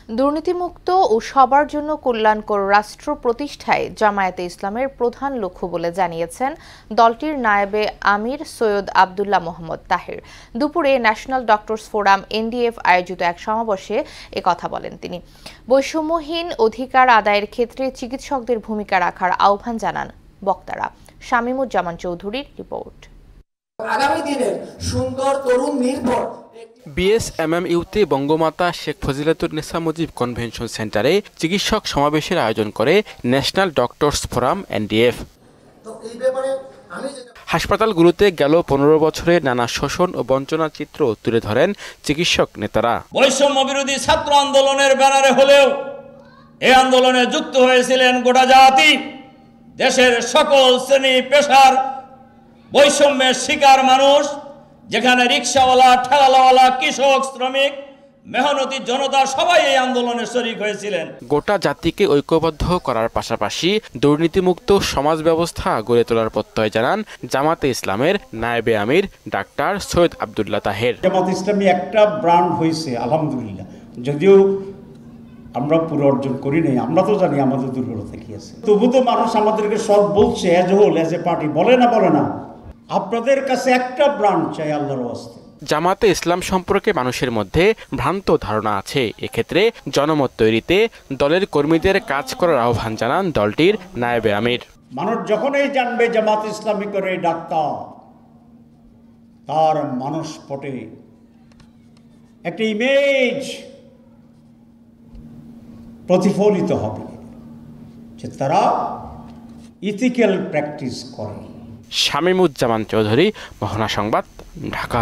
দুর্নীতিমুক্ত ও সবার জন্য কল্যাণকর রাষ্ট্র প্রতিষ্ঠায় জামায়াতে ইসলামের প্রধান লক্ষ্য বলে জানিয়েছেন দলটির নায়েবে আমির সৈয়দ আব্দুল্লাহ মোহাম্মদ তাহের। দুপুরে ন্যাশনাল ডক্টরস ফোরাম এনডিএফ আয়োজিত এক সমাবেশে একথা বলেন তিনি। বৈষম্যহীন অধিকার আদায়ের ক্ষেত্রে চিকিৎসকদের ভূমিকা রাখার আহ্বান জানান বক্তারা। শামীমুজ্জামান চৌধুরীর রিপোর্ট। আগামী দিনের সুন্দর তরুণ নির্ভর বিএসএমএমইউতে বঙ্গমাতা শেখ ফজিলাতুন্নেসা মুজিব কনভেনশন সেন্টারে চিকিৎসক সমাবেশের আয়োজন করে ন্যাশনাল ডক্টরস ফোরাম এনডিএফ। হাসপাতালগুলোতে গেল 15 বছরে নানা শোষণ ও বঞ্চনার চিত্র তুলে ধরেন চিকিৎসক নেতারা। বৈষম্য বিরোধী ছাত্র আন্দোলনের ব্যানারে হলেও এই আন্দোলনে যুক্ত হয়েছিলেন গোটা জাতি। দেশের সকল শ্রেণী পেশার বৈষম্যের শিকার মানুষ, যেখানে রিকশাওয়ালা, ঠেলাওয়ালা, কৃষক, শ্রমিক, মেহনতি জনতা সবাই এই আন্দোলনে শরীক হয়েছিলেন। গোটা জাতিকে ঐক্যবদ্ধ করার পাশাপাশি দুর্নীতিমুক্ত সমাজ ব্যবস্থা গড়ে তোলার প্রত্যয় জানান জামাতে ইসলামের নায়েবে আমির ডাক্তার সৈয়দ আব্দুল্লাহ তাহের। জামাত ইসলামী একটা ব্র্যান্ড হয়েছে আলহামদুলিল্লাহ, যদিও আমরা পুরো অর্জন করি নাই। আমরা তো জানি আমাদের দুর্বলতা কি আছে, তবু তো মানুষ আমাদেরকে সব বলছে as a whole, as a party. বলে না আপনাদের কাছে একটা ব্র্যান্ড চাই আল্লাহর ওয়াস্তে। জামাতে ইসলাম সম্পর্কে মানুষের মধ্যে ভ্রান্ত ধারণা আছে। এক্ষেত্রে জনমত তৈরিতে দলের কর্মীদের কাজ করার আহ্বান জানান দলটির নায়েবে আমির। মানুষ যখনই জানবে জামাত ইসলামী করে ডাক্তার, তার মানুষ পটে একটা ইমেজ প্রতিফলিত হবে যে তারা ইথিক্যাল প্র্যাকটিস করে। শামীমুজ্জামান চৌধুরী, মোহনা সংবাদ, ঢাকা।